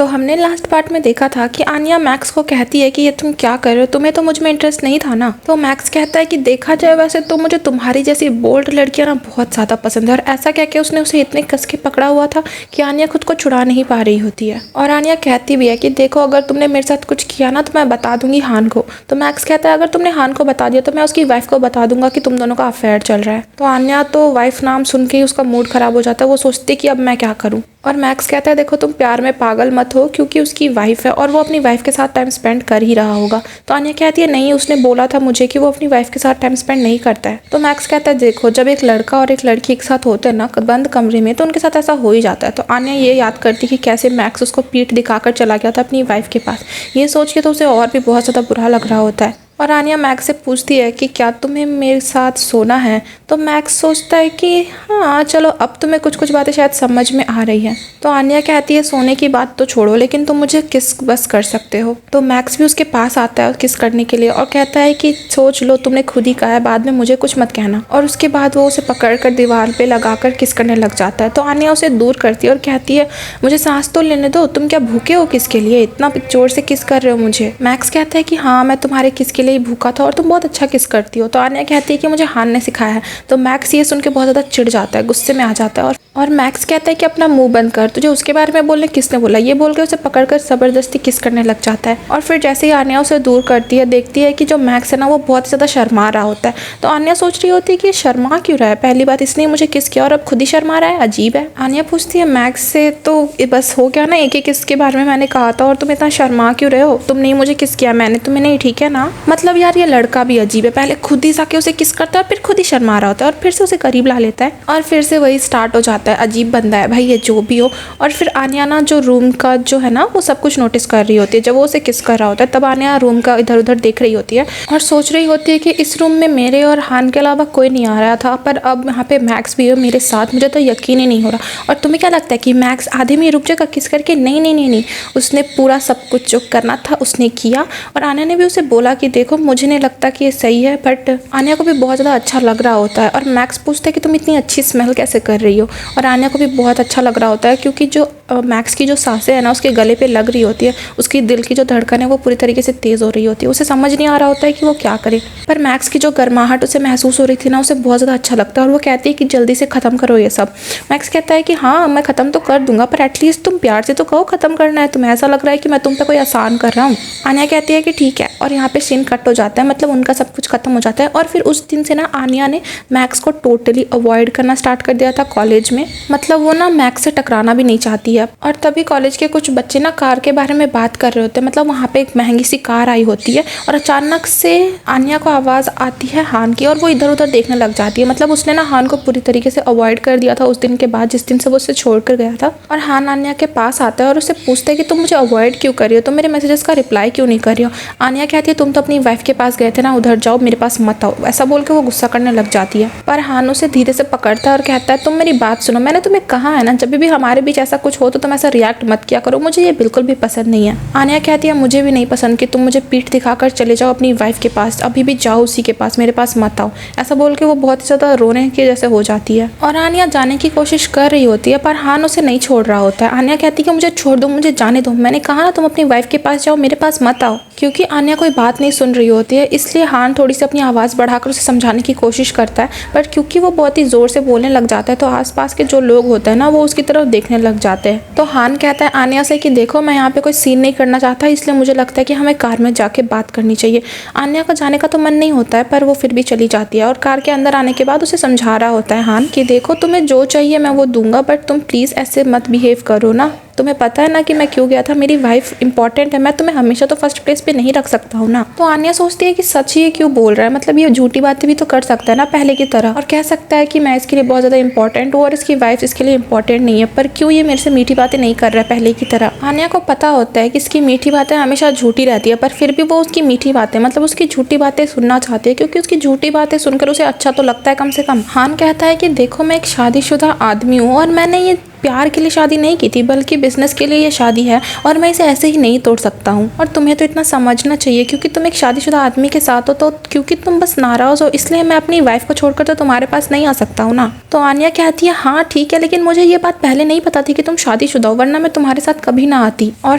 तो हमने last part में देखा था कि आनिया मैक्स को कहती है कि ये तुम क्या कर रहे हो, तुम्हें तो मुझ में इंटरेस्ट नहीं था ना। तो मैक्स कहता है कि देखा जाए वैसे तो मुझे तुम्हारी जैसी बोल्ड लड़कियां ना बहुत ज़्यादा पसंद है। और ऐसा कह के उसने उसे इतने कस के पकड़ा हुआ था कि आनिया खुद को छुड़ा नहीं पा रही होती है। और आनिया कहती भी है कि देखो अगर तुमने मेरे साथ कुछ किया ना तो मैं बता दूंगी हान को। तो मैक्स कहता है अगर तुमने हान को बता दिया तो मैं उसकी वाइफ को बता दूंगा कि तुम दोनों का अफेयर चल रहा है। तो आनिया तो वाइफ नाम सुन के ही उसका मूड खराब हो जाता है। वो सोचती कि अब मैं क्या करूँ। और मैक्स कहता है देखो तुम प्यार में पागल मत हो, क्योंकि उसकी वाइफ है और वो अपनी वाइफ के साथ टाइम स्पेंड कर ही रहा होगा। तो आनिया कहती है नहीं, उसने बोला था मुझे कि वो अपनी वाइफ के साथ टाइम स्पेंड नहीं करता है। तो मैक्स कहता है देखो जब एक लड़का और एक लड़की एक साथ होते हैं ना बंद कमरे में, तो उनके साथ ऐसा हो ही जाता है। तो आनिया ये याद करती कि कैसे मैक्स उसको पीठ दिखाकर चला गया था अपनी वाइफ के पास। ये सोच के तो उसे और भी बहुत ज़्यादा बुरा लग रहा होता है। और आनिया मैक्स से पूछती है कि क्या तुम्हें मेरे साथ सोना है। तो मैक्स सोचता है कि हाँ चलो अब तुम्हें कुछ कुछ बातें शायद समझ में आ रही हैं। तो आनिया कहती है सोने की बात तो छोड़ो, लेकिन तुम मुझे किस बस कर सकते हो। तो मैक्स भी उसके पास आता है किस करने के लिए और कहता है कि सोच लो, तुमने खुद ही कहा है बाद में मुझे कुछ मत कहना। और उसके बाद वो उसे पकड़ कर दीवार पे लगाकर किस करने लग जाता है। तो आनिया उसे दूर करती है और कहती है मुझे सांस तो लेने दो, तुम क्या भूखे हो किस के लिए, इतना जोर से किस कर रहे हो मुझे। मैक्स कहता है कि हाँ मैं तुम्हारे किस के लिए भूखा था और तुम बहुत अच्छा किस करती हो। तो आनिया कहती है कि मुझे हान ने सिखाया है। तो मैक्स ये सुन के बहुत ज़्यादा चिढ़ जाता है, गुस्से में आ जाता है। और मैक्स कहता है कि अपना मुंह बंद कर, तुझे उसके बारे में बोलने किसने बोला। ये बोल के उसे पकड़कर ज़बरदस्ती किस करने लग जाता है। और फिर जैसे ही आनिया उसे दूर करती है देखती है कि जो मैक्स है ना वो बहुत ज़्यादा शर्मा रहा होता है। तो आनिया सोच रही होती है कि शर्मा क्यों रहा है, पहली बात इसने मुझे किस किया और अब खुद ही शर्मा रहा है, अजीब है। आनिया पूछती है मैक्स से तो बस हो गया ना, एक ही किस के बारे में मैंने कहा था और तुम इतना शर्मा क्यों रहे हो, तुम नहीं मुझे किस किया, मैंने तुम्हें नहीं, ठीक है ना। मतलब यार ये लड़का भी अजीब है, पहले खुद ही जाके उसे किस करता है और फिर खुद ही शर्मा रहा होता है और फिर से उसे करीब ला लेता है और फिर से वही स्टार्ट हो जाता है। अजीब बंदा है भाई ये जो भी हो। और फिर आनिया ना जो रूम का जो है ना वो सब कुछ नोटिस कर रही होती है। जब वो उसे किस कर रहा होता है तब आनिया रूम का इधर उधर देख रही होती है और सोच रही होती है कि इस रूम में मेरे और हान के अलावा कोई नहीं आ रहा था, पर अब यहाँ पे मैक्स भी है मेरे साथ, मुझे तो यकीन ही नहीं हो रहा। और तुम्हें क्या लगता है कि मैक्स आधे में रुक जाएगा किस करके? नहीं नहीं नहीं नहीं, उसने पूरा सब कुछ जो करना था उसने किया। और आनिया ने भी उसे बोला कि देखो मुझे नहीं लगता कि ये सही है, बट आनिया को भी बहुत ज़्यादा अच्छा लग रहा होता है। और मैक्स पूछता है कि तुम इतनी अच्छी स्मेल कैसे कर रही हो। और आनिया को भी बहुत अच्छा लग रहा होता है क्योंकि जो मैक्स की जो सांसें है ना उसके गले पे लग रही होती है, उसकी दिल की जो धड़कन है वो पूरी तरीके से तेज़ हो रही होती है। उसे समझ नहीं आ रहा होता है कि वो क्या करे, पर मैक्स की जो गर्माहट उसे महसूस हो रही थी ना उसे बहुत ज़्यादा अच्छा लगता है। और वो कहती है कि जल्दी से ख़त्म करो ये सब। मैक्स कहता है कि हाँ मैं ख़त्म तो कर दूंगा, पर एटलीस्ट तुम प्यार से तो कहो ख़त्म करना है, तुम्हें ऐसा लग रहा है कि मैं तुम पे कोई आसान कर रहा हूँ। आनिया कहती है कि ठीक है। और यहाँ पे सीन कट हो जाता है, मतलब उनका सब कुछ खत्म हो जाता है। और फिर उस दिन से ना आनिया ने मैक्स को टोटली अवॉइड करना स्टार्ट कर दिया था कॉलेज में। मतलब वो ना मैक्स से टकराना भी नहीं चाहती है। और तभी कॉलेज के कुछ बच्चे ना कार के बारे में बात कर रहे होते हैं। मतलब वहाँ पे एक महंगी सी कार आई होती है और अचानक से आनिया को आवाज़ आती है हान की और वो इधर उधर देखने लग जाती है। मतलब उसने ना हान को पूरी तरीके से अवॉइड कर दिया था उस दिन के बाद, जिस दिन से वो उसे छोड़ कर गया था। और हान आनिया के पास आता है और उसे पूछता है कि तुम मुझे अवॉइड क्यों कर रही हो, तुम मेरे मैसेजेस का रिप्लाई क्यों नहीं कर रही हो। आनिया कहती है तुम तो अपनी वाइफ के पास गए थे ना, उधर जाओ, मेरे पास मत आओ। ऐसा बोल के वो गुस्सा करने लग जाती है। पर हान उसे धीरे से पकड़ता है और कहता है तुम मेरी बात सुनो, मैंने तुम्हें कहा है ना जब भी हमारे बीच ऐसा कुछ हो तो तुम ऐसा रिएक्ट मत किया करो, मुझे ये बिल्कुल भी पसंद नहीं है। आनिया कहती है मुझे भी नहीं पसंद कि तुम मुझे पीठ दिखाकर चले जाओ अपनी वाइफ के पास, अभी भी जाओ उसी के पास, मेरे पास मत आओ। ऐसा बोल के वो बहुत ज़्यादा रोने के जैसे हो जाती है और आनिया जाने की कोशिश कर रही होती है, पर हान उसे नहीं छोड़ रहा होता है। आनिया कहती है कि मुझे छोड़ दो, मुझे जाने दो, मैंने कहा ना तुम अपनी वाइफ के पास जाओ, मेरे पास मत आओ। क्योंकि आनिया कोई बात नहीं सुन रही होती है, इसलिए हान थोड़ी सी अपनी आवाज़ बढ़ाकर उसे समझाने की कोशिश करता है। पर क्योंकि वो बहुत ही ज़ोर से बोलने लग जाता है तो आसपास के जो लोग होते हैं ना वो उसकी तरफ देखने लग जाते हैं। तो हान कहता है आनिया से कि देखो मैं यहाँ पे कोई सीन नहीं करना चाहता, इसलिए मुझे लगता है कि हमें कार में जाके बात करनी चाहिए। आनिया का जाने का तो मन नहीं होता है, पर वो फिर भी चली जाती है। और कार के अंदर आने के बाद उसे समझा रहा होता है हान कि देखो तुम्हें जो चाहिए मैं वो दूंगा, बट तुम प्लीज़ ऐसे मत बिहेव करो ना, तुम्हें पता है ना कि मैं क्यों गया था, मेरी वाइफ इंपॉर्टेंट है, मैं तुम्हें हमेशा तो फर्स्ट प्लेस पे नहीं रख सकता हूँ ना। तो आनिया सोचती है कि सच ही ये क्यों बोल रहा है, मतलब ये झूठी बातें भी तो कर सकता है ना पहले की तरह, और कह सकता है कि मैं इसके लिए बहुत ज़्यादा इंपॉर्टेंट हूँ और इसकी वाइफ इसके लिए इंपॉर्टेंट नहीं है, पर क्यों ये मेरे से मीठी बातें नहीं कर रहा है पहले की तरह। आनिया को पता होता है कि इसकी मीठी बातें हमेशा झूठी रहती है, पर फिर भी वो उसकी मीठी बातें मतलब उसकी झूठी बातें सुनना चाहती है, क्योंकि उसकी झूठी बातें सुनकर उसे अच्छा तो लगता है कम से कम। हान कहता है कि देखो मैं एक शादीशुदा आदमी हूँ और मैंने ये प्यार के लिए शादी नहीं की थी, बल्कि बिजनेस के लिए ये शादी है और मैं इसे ऐसे ही नहीं तोड़ सकता हूँ। और तुम्हें तो इतना समझना चाहिए क्योंकि तुम एक शादीशुदा आदमी के साथ हो, तो क्योंकि तुम बस नाराज हो इसलिए मैं अपनी वाइफ को छोड़कर तो तुम्हारे पास नहीं आ सकता हूँ ना। तो आन्या कहती है हाँ ठीक है, लेकिन मुझे ये बात पहले नहीं पता थी कि तुम शादीशुदा हो, वरना मैं तुम्हारे साथ कभी ना आती। और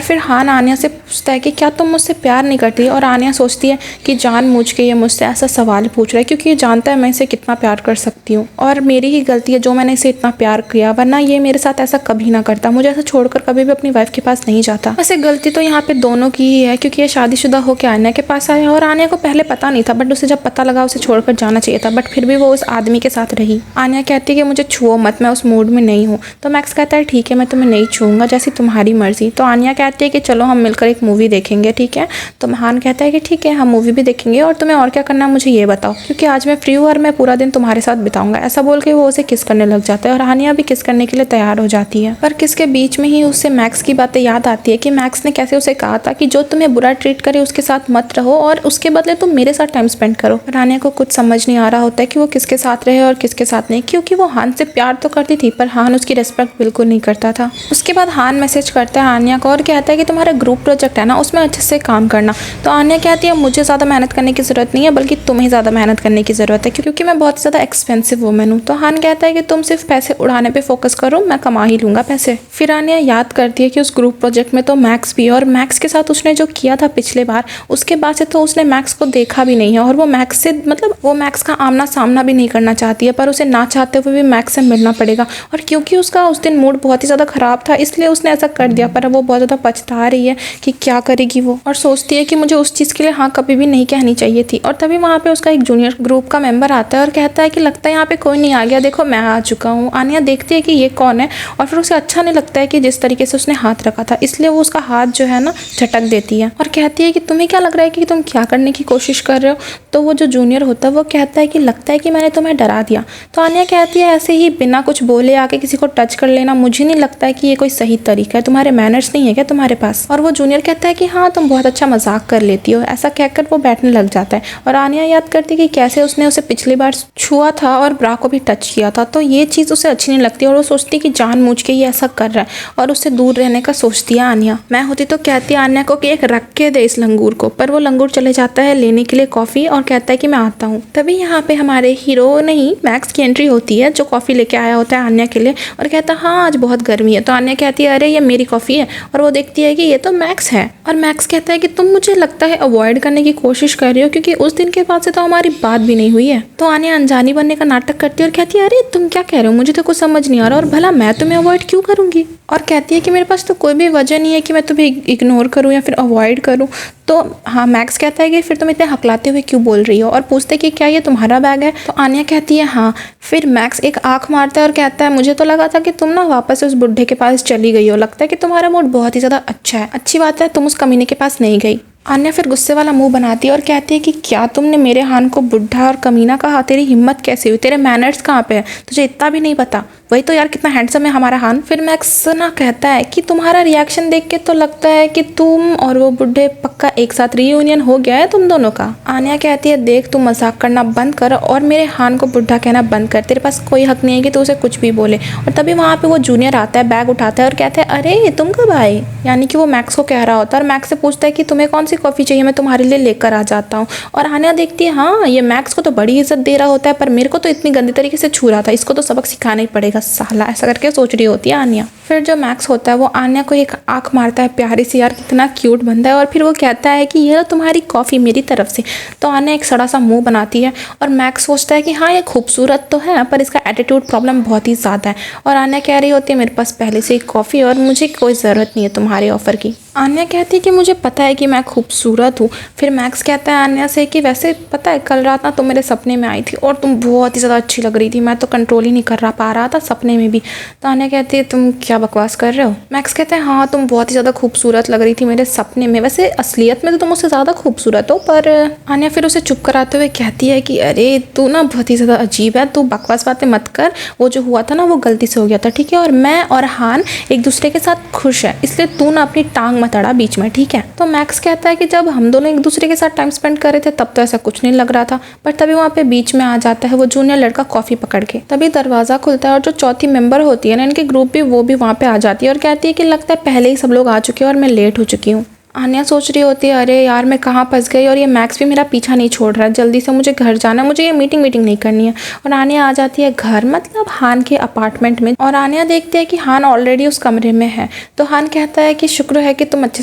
फिर हान आन्या से पूछता है कि क्या तुम मुझसे प्यार नहीं करती, और आन्या सोचती है कि जानबूझ के ये मुझसे ऐसा सवाल पूछ रहा है क्योंकि ये जानता है मैं इसे कितना प्यार कर सकती हूँ और मेरी ही गलती है जो मैंने इसे इतना प्यार किया, वरना ये मेरे साथ ऐसा कभी ना करता, मुझे ऐसा छोड़कर कभी भी अपनी वाइफ के पास नहीं जाता। वैसे गलती तो यहाँ पे दोनों की ही है क्योंकि ये शादीशुदा होकर आन्या के पास आया और आन्या को पहले पता नहीं था, बट उसे जब पता लगा उसे छोड़कर जाना चाहिए था, बट फिर भी वो उस आदमी के साथ रही। आन्या कहती है कि मुझे छुओ मत, मैं उस मूड में नहीं हूँ। तो मैक्स कहता है ठीक है मैं तुम्हें नहीं छूऊंगा, जैसी तुम्हारी मर्जी। तो आन्या कहती है कि चलो हम मिलकर एक मूवी देखेंगे, ठीक है। तो हान कहता है कि ठीक है हम मूवी भी देखेंगे और तुम्हें और क्या करना है मुझे ये बताओ, क्योंकि आज मैं फ्री हूँ और मैं पूरा दिन तुम्हारे साथ बिताऊंगा। ऐसा बोल के वो उसे किस करने लग जाता है और आन्या भी किस करने के लिए तैयार हो जाती है। पर किस के बीच में ही उससे मैक्स की बातें याद आती है कि मैक्स ने कैसे उसे कहा था कि जो तुम्हें बुरा ट्रीट करे उसके साथ मत रहो और उसके बदले तुम मेरे साथ टाइम स्पेंड करो। पर आन्या को कुछ समझ नहीं आ रहा होता है कि वो किसके साथ रहे और किसके साथ नहीं, क्योंकि वो हान से प्यार तो करती थी पर हान उसकी रेस्पेक्ट बिल्कुल नहीं करता था। उसके बाद हान मैसेज करता है आन्या को और कहता है कि तुम्हारा ग्रुप प्रोजेक्ट है ना, उसमें अच्छे से काम करना। तो आन्या कहती है मुझे ज़्यादा मेहनत करने की ज़रूरत नहीं है, बल्कि तुम्हें ज़्यादा मेहनत करने की ज़रूरत है क्योंकि मैं बहुत ज़्यादा एक्सपेंसिव वुमेन हूँ। तो हान कहता है कि तुम सिर्फ पैसे उड़ाने पे फोकस करो, मैं कमा ही लूँगा पैसे। फिर आन्या याद करती है कि उस ग्रुप प्रोजेक्ट में तो मैक्स भी है और मैक्स के साथ उसने जो किया था पिछले बार, उसके बाद से तो उसने मैक्स को देखा भी नहीं है और वो मैक्स से मतलब वो मैक्स का आमना सामना भी नहीं करना चाहती है, पर उसे ना चाहते हुए भी मैक्स से मिलना पड़ेगा। और क्योंकि उसका उस दिन मूड बहुत ही ज़्यादा ख़राब था इसलिए उसने ऐसा कर दिया, पर वो बहुत ज़्यादा पछता रही है कि क्या करेगी वो, और सोचती है कि मुझे उस चीज़ के लिए हाँ कभी भी नहीं कहनी चाहिए थी। और तभी वहाँ पे उसका एक जूनियर ग्रुप का मेंबर आता है और कहता है कि लगता है यहाँ पे कोई नहीं आ गया, देखो मैं आ चुका हूँ। आन्या देखती है कि ये कौन है और फिर उसे अच्छा नहीं लगता है कि जिस तरीके से उसने हाथ रखा था, इसलिए वो उसका हाथ जो है ना झटक देती है और कहती है कि तुम्हें क्या लग रहा है कि तुम क्या करने की कोशिश कर रहे हो। तो वो जो जूनियर होता है वो कहता है कि लगता है कि मैंने तुम्हें डरा दिया। तो आन्या कहती है ऐसे ही बिना कुछ बोले आके किसी को टच कर लेना मुझे नहीं लगता है कि ये कोई सही तरीका है, तुम्हारे मैनर्स नहीं है क्या तुम्हारे पास। और वो जूनियर कहता है कि हाँ तुम बहुत अच्छा मजाक कर लेती हो। ऐसा कहकर वो बैठने लग जाता है और आन्या याद करती है कि कैसे उसने उसे पिछली बार छुआ था और ब्रा को भी टच किया था, तो ये चीज़ उसे अच्छी नहीं लगती और वो सोचती है कि जानबूझ के ये ऐसा कर रहा है और उससे दूर रहने का सोचती है आन्या। मैं होती तो कहती आन्या को कि एक रख के दे इस लंगूर को, पर वो लंगूर चले जाता है लेने के लिए कॉफ़ी और कहता है कि मैं आता हूँ। तभी यहाँ पे हमारे हीरो नहीं मैक्स की एंट्री होती है जो कॉफ़ी लेके आया होता है आन्या के लिए और कहता है हाँ आज बहुत गर्मी है। तो आन्या कहती है अरे ये मेरी कॉफ़ी है और वो देखती है कि ये तो मैक्स है और मैक्स कहता है कि तुम मुझे लगता है अवॉइड करने की कोशिश कर रही हो क्योंकि उस दिन के बाद से तो हमारी बात भी नहीं हुई है। तो आन्या अनजानी बनने का नाटक करती है और कहती है अरे तुम क्या कह रहे हो, मुझे तो कुछ समझ नहीं आ रहा और भला मैं तुम्हें अवॉइड क्यों करूँगी। और कहती है कि मेरे पास तो कोई भी वजह नहीं है कि मैं तुम्हें इग्नोर करूँ या फिर अवॉइड करूँ। तो हाँ मैक्स कहता है कि फिर तुम इतने हकलाते हुए क्यों बोल रही हो और पूछते कि क्या ये तुम्हारा बैग है। तो आन्या कहती है हाँ। फिर मैक्स एक आंख मारता है और कहता है मुझे तो लगा था कि तुम ना वापस उस बुढ़े के पास चली गई हो, लगता है कि तुम्हारा मूड बहुत ही ज़्यादा अच्छा है, अच्छी बात है तुम उस कमीने के पास नहीं गई। आन्या फिर गुस्से वाला मुंह बनाती है और कहती है कि क्या तुमने मेरे हान को बुढ़ा और कमीना कहा, तेरी हिम्मत कैसे हुई, तेरे मैनर्स कहाँ पे है, तुझे इतना भी नहीं पता, वही तो यार कितना हैंडसम है हमारा हान। फिर मैक्स ना कहता है कि तुम्हारा रिएक्शन देख के तो लगता है कि तुम और वो बुढ़े पक्का एक साथ रीयूनियन हो गया है तुम दोनों का। आन्या कहती है देख तू मजाक करना बंद कर और मेरे हान को बुढ़ा कहना बंद कर, तेरे पास कोई हक नहीं है कि तू उसे कुछ भी बोले। और तभी वहाँ पे वो जूनियर आता है, बैग उठाता है और कहता है अरे तुम कब आए, यानी कि वो मैक्स को कह रहा होता है और मैक्स से पूछता है कि तुम्हें कौन सी कॉफ़ी चाहिए, मैं तुम्हारे लिए लेकर आ जाता हूँ। और आन्या देखती है हाँ ये मैक्स को तो बड़ी इज्जत दे रहा होता है पर मेरे को तो इतनी गंदी तरीके से छू रहा था, इसको तो सबक सिखाना ही पड़ेगा साला, ऐसा करके सोच रही होती है आन्या। फिर जो मैक्स होता है वो आन्या को एक आंख मारता है प्यारी सी, यार कितना क्यूट बंदा है, और फिर वो कहता है कि ये तुम्हारी कॉफ़ी मेरी तरफ से। तो आन्या एक सड़ा सा मुंह बनाती है और मैक्स सोचता है कि हाँ ये खूबसूरत तो है पर इसका एटीट्यूड प्रॉब्लम बहुत ही ज़्यादा है। और आन्या कह रही होती है मेरे पास पहले से ही कॉफ़ी और मुझे कोई ज़रूरत नहीं है तुम्हारे ऑफ़र की। आन्या कहती है कि मुझे पता है कि मैं खूबसूरत हूँ। फिर मैक्स कहता है आन्या से कि वैसे पता है कल रात ना तुम मेरे सपने में आई थी और तुम बहुत ही ज़्यादा अच्छी लग रही थी, मैं तो कंट्रोल ही नहीं कर पा रहा था सपने में भी। तो आन्या कहती है तुम क्या बकवास कर रहे हो। मैक्स कहते हैं हाँ तुम बहुत ही ज़्यादा खूबसूरत लग रही थी मेरे सपने में, वैसे असलियत में तो तुम उससे ज़्यादा खूबसूरत हो। पर आन्या फिर उसे चुप कराते हुए कहती है कि अरे तू ना बहुत ही ज़्यादा अजीब है, तू बकवास बातें मत कर, वो जो हुआ था ना वो गलती से हो गया था ठीक है, और मैं और हान एक दूसरे के साथ खुश है, इसलिए तू ना अपनी टांग मत अड़ा बीच में, ठीक है। तो मैक्स कहता है कि जब हम दोनों एक दूसरे के साथ टाइम स्पेंड कर रहे थे तब तो ऐसा कुछ नहीं लग रहा था, पर तभी वहाँ पे बीच में आ जाता है वो जूनियर लड़का कॉफी पकड़ के। तभी दरवाजा खुलता है और जो चौथी मेंबर होती है ना इनके ग्रुप भी, वो भी वहाँ पे आ जाती है और कहती है कि लगता है पहले ही सब लोग आ चुके हैं और मैं लेट हो चुकी हूँ। आन्या सोच रही होती है अरे यार मैं कहाँ फंस गई और ये मैक्स भी मेरा पीछा नहीं छोड़ रहा है, जल्दी से मुझे घर जाना है, मुझे ये मीटिंग नहीं करनी है। और आन्या आ जाती है घर, मतलब हान के अपार्टमेंट में, और आन्या देखती है कि हान ऑलरेडी उस कमरे में है। तो हान कहता है कि शुक्र है कि तुम अच्छे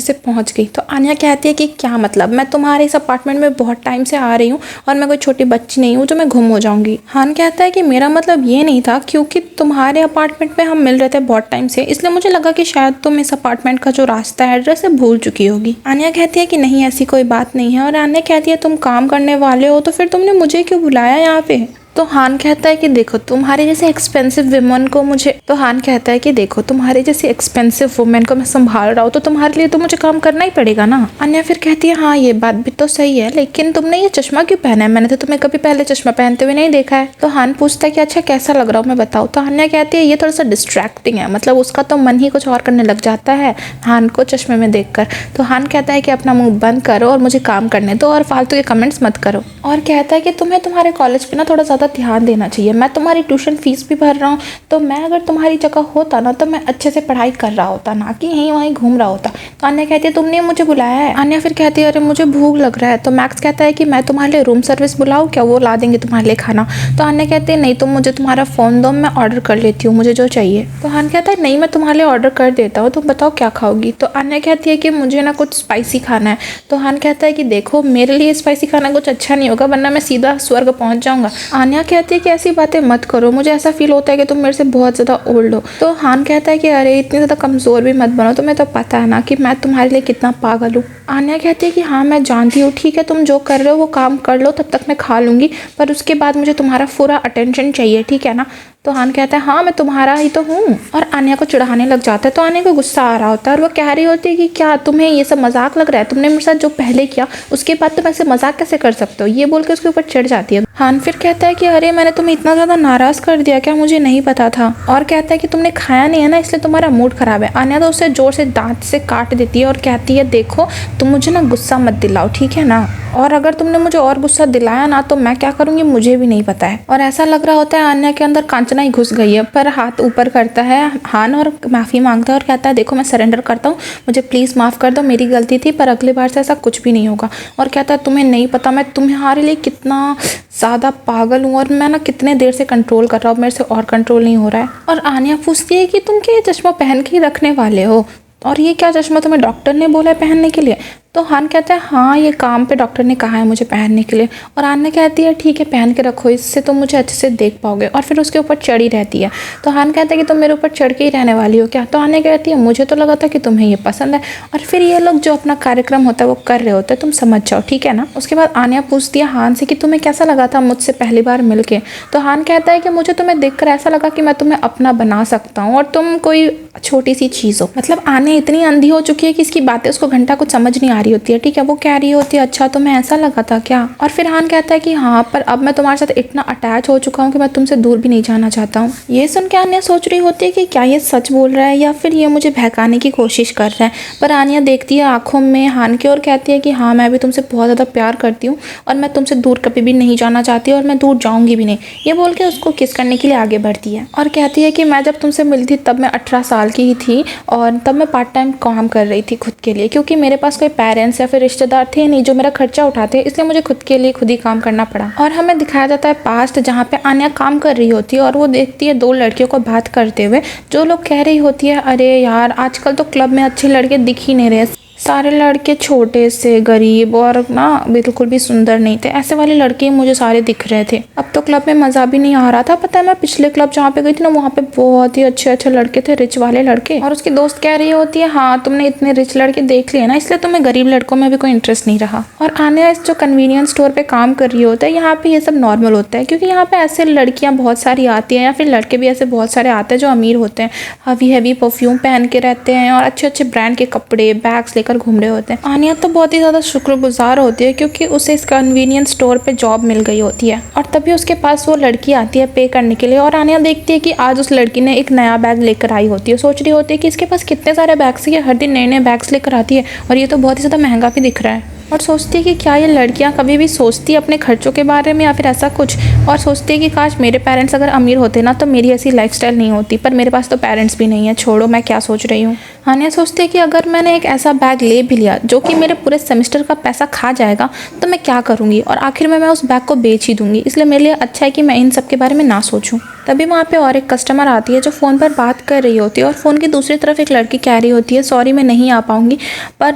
से पहुंच गई। तो आन्या कहती है कि क्या मतलब, मैं तुम्हारे इस अपार्टमेंट में बहुत टाइम से आ रही हूँ और मैं कोई छोटी बच्ची नहीं हूँ जो मैं गुम हो जाऊंगी। हान कहता है कि मेरा मतलब ये नहीं था, क्योंकि तुम्हारे अपार्टमेंट में हम मिल रहे थे बहुत टाइम से, इसलिए मुझे लगा कि शायद तुम इस अपार्टमेंट का जो रास्ता है, एड्रेस है, भूल चुकी होगी। आन्या कहती है कि नहीं ऐसी कोई बात नहीं है। और आन्या कहती है तुम काम करने वाले हो तो फिर तुमने मुझे क्यों बुलाया यहाँ पे। तो हान कहता है कि देखो तुम्हारे जैसे एक्सपेंसिव वुमेन को मुझे तो हान कहता है कि देखो तुम्हारे जैसे एक्सपेंसिव वुमेन को मैं संभाल रहा हूँ तो तुम्हारे लिए तो मुझे काम करना ही पड़ेगा ना। अन्या फिर कहती है हाँ ये बात भी तो सही है, लेकिन तुमने ये चश्मा क्यों पहना है, मैंने तो तुम्हें कभी पहले चश्मा पहनते हुए नहीं देखा है। तो हान पूछता है कि अच्छा कैसा लग रहा हूँ मैं बताओ। तो अन्या कहती है ये थोड़ा सा डिस्ट्रैक्टिंग है, मतलब उसका तो मन ही कुछ और करने लग जाता है हान को चश्मे में देखकर। तो हान कहता है कि अपना मुंह बंद करो और मुझे काम करने दो और फालतू के कमेंट्स मत करो। और कहता है कि तुम्हें तुम्हारे कॉलेज पे ना थोड़ा ज़्यादा ध्यान देना चाहिए, मैं तुम्हारी ट्यूशन फीस भी भर रहा हूँ, तो मैं अगर तुम्हारी जगह होता ना तो मैं अच्छे से पढ़ाई कर रहा होता, ना कि यहीं वहीं घूम रहा होता। तो अन्या कहती है तुमने मुझे बुलाया है। अन्या फिर कहती है अरे मुझे भूख लग रहा है। तो मैक्स कहता है कि मैं तुम्हारे लिए रूम सर्विस बुलाऊँ क्या, वो ला देंगे तुम्हारे लिए खाना। तो अन्या कहती है नहीं तुम मुझे तुम्हारा फ़ोन दो, मैं ऑर्डर कर लेती हूँ मुझे जो चाहिए। तो हान कहता है नहीं मैं तुम्हारे लिए ऑर्डर कर देता हूँ, तुम बताओ क्या खाओगी। तो अन्या कहती है कि मुझे ना कुछ स्पाइसी खाना है। तो हान कहता है कि देखो मेरे लिए स्पाइसी खाना कुछ अच्छा नहीं होगा, वरना मैं सीधा स्वर्ग पहुँच जाऊँगा। अन्या कहती है कि ऐसी बातें मत करो, मुझे ऐसा फील होता है कि तुम मेरे से बहुत ज़्यादा ओल्ड हो। तो हान कहता है कि अरे इतनी ज़्यादा कमज़ोर भी मत बनो, तुम्हें तो पता है ना कि मैं तुम्हारे लिए कितना पागल हूँ। आन्या कहती है कि हाँ मैं जानती हूँ, ठीक है तुम जो कर रहे हो वो काम कर लो, तब तक मैं खा लूँगी, पर उसके बाद मुझे तुम्हारा पूरा अटेंशन चाहिए, ठीक है ना। तो हान कहता है हाँ मैं तुम्हारा ही तो हूँ, और आन्या को चिढ़ाने लग जाता है। तो आन्या को गुस्सा आ रहा होता है और वो कह रही होती है कि क्या तुम्हें ये सब मजाक लग रहा है, तुमने मेरे साथ जो पहले किया उसके बाद तुम ऐसे मजाक कैसे कर सकते हो, ये बोल के उसके ऊपर चिढ़ जाती है। हान फिर कहता है कि अरे मैंने तुम्हें इतना ज़्यादा नाराज़ कर दिया क्या, मुझे नहीं पता था। और कहता है कि तुमने खाया नहीं है ना इसलिए तुम्हारा मूड खराब है। आन्या तो उसे जोर से दांत से काट देती है और कहती है देखो तुम मुझे ना गुस्सा मत दिलाओ, ठीक है ना, और अगर तुमने मुझे और गुस्सा दिलाया ना तो मैं क्या करूँगी मुझे भी नहीं पता है। और ऐसा लग रहा होता है आन्या के अंदर कांचना ही घुस गई है, पर हाथ ऊपर करता है हान और माफ़ी मांगता है और कहता है देखो मैं सरेंडर करता हूँ, मुझे प्लीज़ माफ़ कर दो, मेरी गलती थी, पर अगली बार से ऐसा कुछ भी नहीं होगा। और कहता है तुम्हें नहीं पता मैं तुम्हारे लिए कितना ज़्यादा पागल हूँ और मैं ना कितने देर से कंट्रोल कर रहा हूँ, मेरे से और कंट्रोल नहीं हो रहा है। और आन्या पूछती है कि तुम क्या ये चश्मा पहन के ही रखने वाले हो, और ये क्या चश्मा तुम्हें डॉक्टर ने बोला है पहनने के लिए। तो हान कहता है हाँ ये काम पे डॉक्टर ने कहा है मुझे पहनने के लिए। और आन्या कहती है ठीक है पहन के रखो, इससे तुम मुझे अच्छे से देख पाओगे। और फिर उसके ऊपर चढ़ी रहती है। तो हान कहता है कि तुम मेरे ऊपर चढ़ के ही रहने वाली हो क्या। तो आन्या कहती है मुझे तो लगा था कि तुम्हें ये पसंद है। और फिर ये लोग जो अपना कार्यक्रम होता है वो कर रहे होते हैं, तुम समझ जाओ, ठीक है ना। उसके बाद आन्या पूछती है हान से कि तुम्हें कैसा लगा था मुझसे पहली बार मिलके। तो हान कहता है कि मुझे तुम्हें देखकर ऐसा लगा कि मैं तुम्हें अपना बना सकता हूँ और तुम कोई छोटी सी चीज़ हो। मतलब आन्या इतनी अंधी हो चुकी है कि इसकी बातें उसको घंटा कुछ समझ नहीं आ रही होती है, ठीक है। वो कह रही होती है अच्छा तुम्हें ऐसा लगा था क्या। और फिर हान कहता है कि हाँ पर अब मैं तुम्हारे साथ इतना अटैच हो चुका हूँ कि मैं तुमसे दूर भी नहीं जाना चाहता हूँ। ये सुन के आन्या सोच रही होती है कि क्या ये सच बोल रहा है या फिर ये मुझे बहकाने की कोशिश कर रहा है। पर आन्या देखती है आंखों में हान के और कहती है कि हाँ मैं भी तुमसे बहुत ज़्यादा प्यार करती हूँ और मैं तुमसे दूर कभी भी नहीं जाना चाहती और मैं दूर जाऊँगी भी नहीं। ये बोल के उसको किस करने के लिए आगे बढ़ती है और कहती है कि मैं जब तुमसे मिली थी तब मैं 18 साल की ही थी और तब मैं पार्ट टाइम काम कर रही थी खुद के लिए, क्योंकि मेरे पास कोई पेरेंट्स या फिर रिश्तेदार थे नहीं जो मेरा खर्चा उठाते, इसलिए मुझे खुद के लिए खुद ही काम करना पड़ा। और हमें दिखाया जाता है पास्ट जहाँ पे आन्या काम कर रही होती है और वो देखती है दो लड़कियों को बात करते हुए, जो लोग कह रही होती है अरे यार आजकल तो क्लब में अच्छे लड़के दिख ही नहीं रहे, सारे लड़के छोटे से गरीब और ना बिल्कुल भी सुंदर नहीं थे, ऐसे वाले लड़के मुझे सारे दिख रहे थे। अब तो क्लब में मज़ा भी नहीं आ रहा था। पता है मैं पिछले क्लब जहाँ पे गई थी ना वहाँ पे बहुत ही अच्छे अच्छे लड़के थे, रिच वाले लड़के। और उसकी दोस्त कह रही होती है हाँ तुमने इतने रिच लड़के देख लिए ना इसलिए तुम्हें गरीब लड़कों में भी कोई इंटरेस्ट नहीं रहा। और आन्या इस जो कन्वीनियंस स्टोर पे काम कर रही होता है यहाँ पे ये सब नॉर्मल होता है, क्योंकि यहाँ पे ऐसे लड़कियाँ बहुत सारी आती हैं या फिर लड़के भी ऐसे बहुत सारे आते हैं जो अमीर होते हैं, हैवी परफ्यूम पहन के रहते हैं और अच्छे अच्छे ब्रांड के कपड़े बैग्स लेकर लेकर घूम रहे होते हैं। आनिया तो बहुत ही ज़्यादा शुक्रगुजार होती है क्योंकि उसे इस कन्वीनियंस स्टोर पे जॉब मिल गई होती है और तभी उसके पास वो लड़की आती है पे करने के लिए और आनिया देखती है कि आज उस लड़की ने एक नया बैग लेकर आई होती है। सोच रही होती है कि इसके पास कितने सारे बैग्स हैं, ये हर दिन नए नए बैग्स लेकर आती है और ये तो बहुत ही ज़्यादा महंगा भी दिख रहा है। और सोचती है कि क्या ये लड़कियां कभी भी सोचती है अपने खर्चों के बारे में या फिर ऐसा कुछ, और सोचती है कि काश मेरे पेरेंट्स अगर अमीर होते ना तो मेरी ऐसी लाइफस्टाइल नहीं होती, पर मेरे पास तो पेरेंट्स भी नहीं है, छोड़ो मैं क्या सोच रही हूँ। आनिया सोचती है कि अगर मैंने एक ऐसा बैग ले भी लिया जो कि मेरे पूरे सेमेस्टर का पैसा खा जाएगा तो मैं क्या करूँगी, और आखिर में मैं उस बैग को बेच ही दूंगी, इसलिए मेरे लिए अच्छा है कि मैं इन सब के बारे में ना सोचूं। तभी वहाँ पे और एक कस्टमर आती है जो फ़ोन पर बात कर रही होती है और फ़ोन की दूसरी तरफ एक लड़की कह रही होती है सॉरी मैं नहीं आ पाऊँगी, पर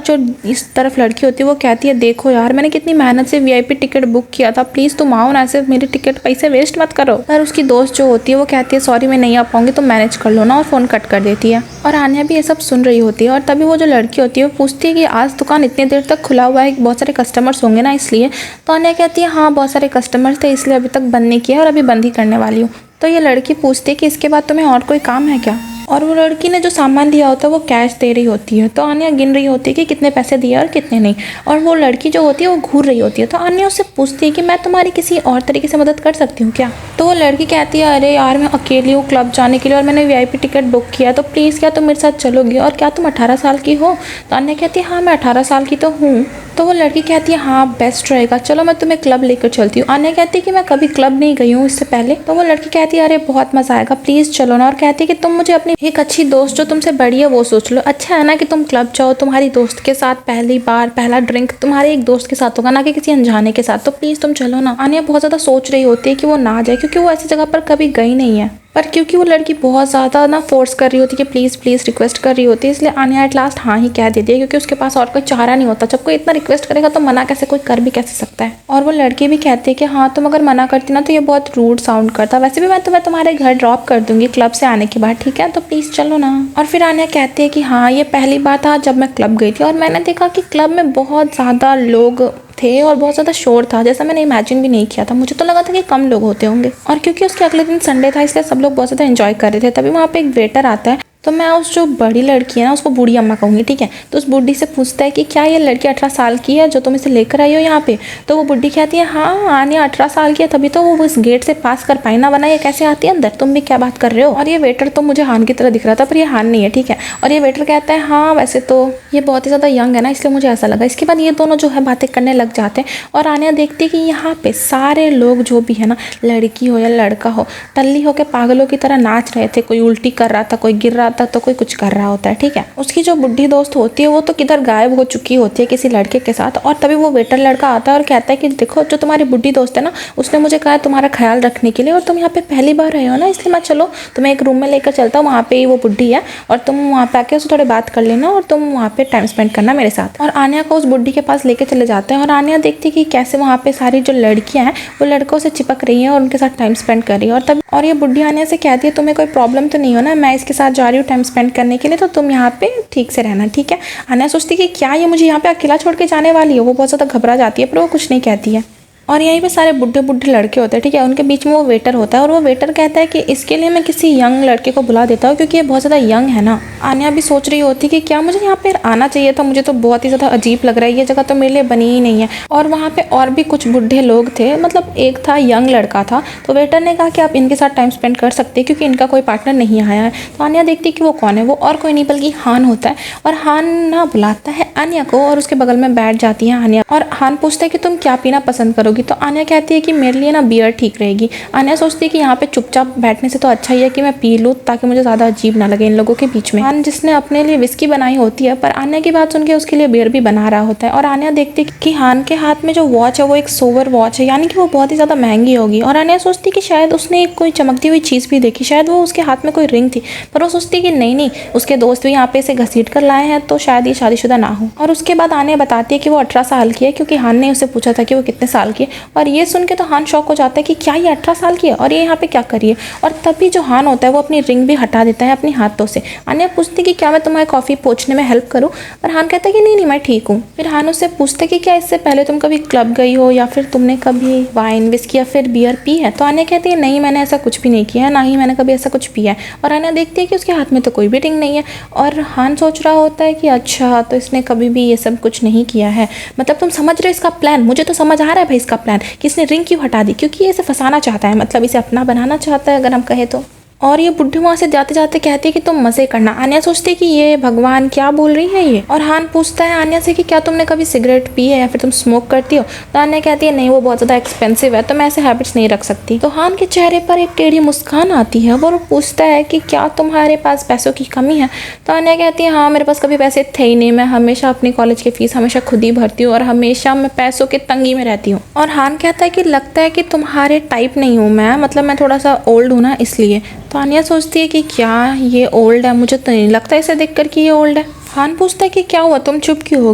जो इस तरफ लड़की होती है वो कहती है देखो यार मैंने कितनी मेहनत से वीआईपी टिकट बुक किया था, प्लीज़ तुम आओ ना, ऐसे मेरी टिकट पैसे वेस्ट मत करो। पर उसकी दोस्त जो होती है वो कहती है सॉरी मैं नहीं आ पाऊँगी, तो मैनेज कर लो ना, और फ़ोन कट कर देती है। और आनिया भी ये सब सुन रही होती है और तभी वो जो लड़की होती है वो पूछती है कि आज दुकान इतनी देर तक खुला हुआ है, बहुत सारे कस्टमर्स होंगे ना इसलिए। तो आनिया कहती है हाँ बहुत सारे कस्टमर्स थे इसलिए अभी तक बंद नहीं किया और अभी बंद ही करने वाली हूँ। तो ये लड़की पूछती है कि इसके बाद तुम्हें और कोई काम है क्या, और वो लड़की ने जो सामान दिया होता है वो कैश दे रही होती है। तो आनिया गिन रही होती है कि कितने पैसे दिए और कितने नहीं, और वो लड़की जो होती है वो घूर रही होती है। तो आनिया उससे पूछती है कि मैं तुम्हारी किसी और तरीके से मदद कर सकती हूँ क्या। तो वो लड़की कहती है अरे यार मैं अकेली हूँ क्लब जाने के लिए और मैंने वीआईपी टिकट बुक किया है, तो प्लीज़ क्या तुम मेरे साथ चलोगी, और क्या तुम 18 साल की हो। तो आनिया कहती है हाँ मैं 18 साल की तो हूँ। तो वो लड़की कहती है हाँ बेस्ट रहेगा, चलो मैं तुम्हें क्लब लेकर चलती हूँ। आनिया कहती है कि मैं कभी क्लब नहीं गई हूँ इससे पहले। तो वो लड़की कहती है अरे बहुत मज़ा आएगा, प्लीज़ चलो ना, और कहती है कि तुम मुझे अपनी एक अच्छी दोस्त जो तुमसे बड़ी है वो सोच लो, अच्छा है ना कि तुम क्लब जाओ तुम्हारी दोस्त के साथ, पहली बार पहला ड्रिंक तुम्हारे एक दोस्त के साथ होगा ना कि किसी अनजाने के साथ, तो प्लीज़ तुम चलो ना। आनिया बहुत ज़्यादा सोच रही होती है कि वो ना जाए क्योंकि वो ऐसी जगह पर कभी गई नहीं है, पर क्योंकि वो लड़की बहुत ज़्यादा ना फोर्स कर रही होती है कि प्लीज़ प्लीज़ रिक्वेस्ट कर रही होती है, इसलिए आनिया एट लास्ट हाँ ही कह देती है क्योंकि उसके पास और कोई चारा नहीं होता। जब कोई इतना रिक्वेस्ट करेगा तो मना कैसे कोई कर भी कैसे सकता है। और वो लड़की भी कहती है कि हाँ तुम अगर मना करती ना तो ये बहुत रूड साउंड करता, वैसे भी मैं तुम्हें तुम्हारे घर ड्रॉप कर दूंगी क्लब से आने के बाद, ठीक है, तो प्लीज़ चलो ना। और फिर आनिया कहती है कि हाँ ये पहली बार था जब मैं क्लब गई थी और मैंने देखा कि क्लब में बहुत ज़्यादा लोग थे और बहुत ज़्यादा शोर था, जैसा मैंने इमेजिन भी नहीं किया था। मुझे तो लगा था कि कम लोग होते होंगे, और क्योंकि उसके अगले दिन संडे था इसलिए सब लोग बहुत ज़्यादा एंजॉय कर रहे थे। तभी वहाँ पे एक वेटर आता है, तो मैं उस जो बड़ी लड़की है ना उसको बूढ़ी अम्मा कहूँगी, ठीक है, तो उस बुढ़ी से पूछता है कि क्या ये लड़की 18 साल की है जो तुम इसे लेकर आई हो यहाँ पे। तो वो बुढ़ी कहती है हाँ आनिया 18 साल की है, तभी तो वो इस गेट से पास कर पाई ना, वरना ये कैसे आती है अंदर, तुम भी क्या बात कर रहे हो। और ये वेटर तो मुझे हान की तरह दिख रहा था पर ये हान नहीं है, ठीक है। और ये वेटर कहता है हाँ वैसे तो ये बहुत ही ज़्यादा यंग है ना इसलिए मुझे ऐसा लगा। इसके बाद ये दोनों जो है बातें करने लग जाते हैं और आनिया देखती है कि यहाँ पे सारे लोग जो भी है ना, लड़की हो या लड़का हो, टल्ली होकर पागलों की तरह नाच रहे थे। कोई उल्टी कर रहा था, कोई गिर रहा था, तो कोई कुछ कर रहा होता है, ठीक है। उसकी जो बुढ़ी दोस्त होती है वो तो किधर गायब हो चुकी होती है किसी लड़के के साथ, और तभी वो वेटर लड़का आता है और कहता है कि देखो जो तुम्हारी बुढ़ी दोस्त है ना उसने मुझे कहा तुम्हारा ख्याल रखने के लिए, और तुम यहाँ पे पहली बार रहे हो ना इसलिए मैं चलो तुम्हें एक रूम में लेकर चलता हूँ, वहाँ पे ही वो बुढ़ी है और तुम वहाँ पे आके उससे थोड़ी बात कर लेना और तुम वहाँ पे टाइम स्पेंड करना मेरे साथ। और आनिया को उस बुढ़ी के पास लेके चले जाते हैं और आनिया देखती है कि कैसे वहाँ पे सारी जो लड़कियाँ हैं वो लड़कों से चिपक रही हैं और उनके साथ टाइम स्पेंड कर रही है। और तब और ये बुढ़ी आनिया से कहती है तुम्हें कोई प्रॉब्लम तो नहीं हो ना, मैं इसके साथ जा रही हूँ टाइम स्पेंड करने के लिए, तो तुम यहाँ पे ठीक से रहना, ठीक है। आनिया सोचती है कि क्या ये मुझे यहाँ पे अकेला छोड़ के जाने वाली है, वो बहुत ज़्यादा घबरा जाती है पर वो कुछ नहीं कहती है। और यहीं पे सारे बुढ़े बुढ़े लड़के होते हैं, ठीक है, उनके बीच में वो वेटर होता है और वो वेटर कहता है कि इसके लिए मैं किसी यंग लड़के को बुला देता हूँ क्योंकि ये बहुत ज़्यादा यंग है ना। आनिया भी सोच रही होती कि क्या मुझे यहाँ पे आना चाहिए था, मुझे तो बहुत ही ज़्यादा अजीब लग रहा है, ये जगह तो मेरे लिए बनी ही नहीं है। और वहाँ पे और भी कुछ बुढ़े लोग थे, मतलब एक था यंग लड़का था, तो वेटर ने कहा कि आप इनके साथ टाइम स्पेंड कर सकते हैं क्योंकि इनका कोई पार्टनर नहीं आया है। तो आनिया देखती कि वो कौन है, वो और कोई नहीं बल्कि हान होता है। और हान ना बुलाता है आनिया को और उसके बगल में बैठ जाती है आनिया, और हान पूछता है कि तुम क्या पीना पसंद करोगी। तो आनिया कहती है कि मेरे लिए ना बियर ठीक रहेगी। आनिया सोचती है कि यहाँ पे चुपचाप बैठने से तो अच्छा ही है कि मैं पी लूँ ताकि मुझे ज़्यादा अजीब ना लगे इन लोगों के बीच में। हान जिसने अपने लिए विस्की बनाई होती है पर आनिया की बात सुन के उसके लिए बियर भी बना रहा होता है। और आनिया देखती है कि हान के हाथ में जो वॉच है वो एक सोवर वॉच है, यानी कि वो बहुत ही ज़्यादा महंगी होगी। और आनिया सोचती है कि शायद उसने एक कोई चमकती हुई चीज़ भी देखी, शायद वो उसके हाथ में कोई रिंग थी, पर वो सोचती है कि नहीं उसके दोस्त भी यहाँ पे इसे घसीट कर लाए हैं तो शायद ये शादीशुदा ना हो। और उसके बाद आनिया बताती है कि वो 18 साल की है क्योंकि हान ने उससे पूछा था कि वो कितने साल की है। के। और ये सुन के तो हान शॉक हो जाता है कि क्या ये 18 साल की है और ये यहाँ पे क्या कर रही है। और तभी जो हान होता है वो अपनी रिंग भी हटा देता है अपने हाथों से। आन्या पूछती कि क्या मैं तुम्हारी कॉफ़ी पोंछने में हेल्प करूँ, पर हान कहता है कि नहीं नहीं मैं ठीक हूँ। फिर हान उससे पूछते कि क्या इससे पहले तुम कभी क्लब गई हो या फिर तुमने कभी वाइन विस्की या फिर बियर पी है। तो आन्या कहती है नहीं मैंने ऐसा कुछ भी नहीं किया है, ना ही मैंने कभी ऐसा कुछ पिया है। और आन्या देखती है कि उसके हाथ में तो कोई भी रिंग नहीं है। और हान सोच रहा होता है कि अच्छा तो इसने कभी भी ये सब कुछ नहीं किया है। मतलब तुम समझ रहे हो इसका प्लान, मुझे तो समझ आ रहा है भाई इसका प्लान कि इसने रिंग क्यों हटा दी, क्योंकि ये इसे फंसाना चाहता है, मतलब इसे अपना बनाना चाहता है अगर हम कहें तो। और ये बुढ़ी वहाँ से जाते जाते कहती है कि तुम मज़े करना। आन्या सोचती है कि ये भगवान क्या बोल रही है ये। और हान पूछता है आन्या से कि क्या तुमने कभी सिगरेट पी है या फिर तुम स्मोक करती हो। तो आन्या कहती है नहीं वो बहुत ज़्यादा एक्सपेंसिव है तो मैं ऐसे हैबिट्स नहीं रख सकती। तो हान के चेहरे पर एक टेढ़ी मुस्कान आती है। वो पूछता है कि क्या तुम्हारे पास पैसों की कमी है। तो आन्या कहती है हाँ मेरे पास कभी पैसे थे ही नहीं, मैं हमेशा अपनी कॉलेज की फ़ीस हमेशा खुद ही भरती हूँ और हमेशा मैं पैसों की तंगी में रहती हूँ। और हान कहता है कि लगता है कि तुम्हारे टाइप नहीं हूँ मैं, मतलब मैं थोड़ा सा ओल्ड हूँ ना इसलिए। तो आन्या सोचती है कि क्या ये ओल्ड है, मुझे तो नहीं लगता इसे देखकर कि ये ओल्ड है। हान पूछता है कि क्या हुआ तुम चुप क्यों हो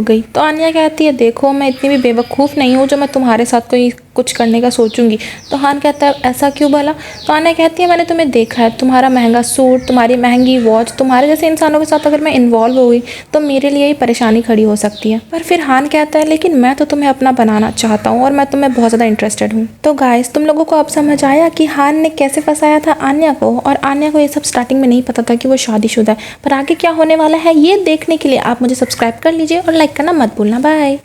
गई। तो आन्या कहती है देखो मैं इतनी भी बेवकूफ़ नहीं हूँ जो मैं तुम्हारे साथ कोई कुछ करने का सोचूंगी। तो हान कहता है ऐसा क्यों भला। तो आन्या कहती है मैंने तुम्हें देखा है, तुम्हारा महंगा सूट, तुम्हारी महंगी वॉच, तुम्हारे जैसे इंसानों के साथ अगर मैं इन्वॉल्व हो गई तो मेरे लिए ही परेशानी खड़ी हो सकती है। पर फिर हान कहता है लेकिन मैं तो तुम्हें अपना बनाना चाहता हूँ और मैं तुम्हें बहुत ज़्यादा इंटरेस्टेड हूँ। तो गाइस तुम लोगों को अब समझ आया कि हान ने कैसे फंसाया था आन्या को। और आन्या को ये सब स्टार्टिंग में नहीं पता था कि वो शादीशुदा है, पर आगे क्या होने वाला है ये देखने के लिए आप मुझे सब्सक्राइब कर लीजिए और लाइक करना मत भूलना। बाय।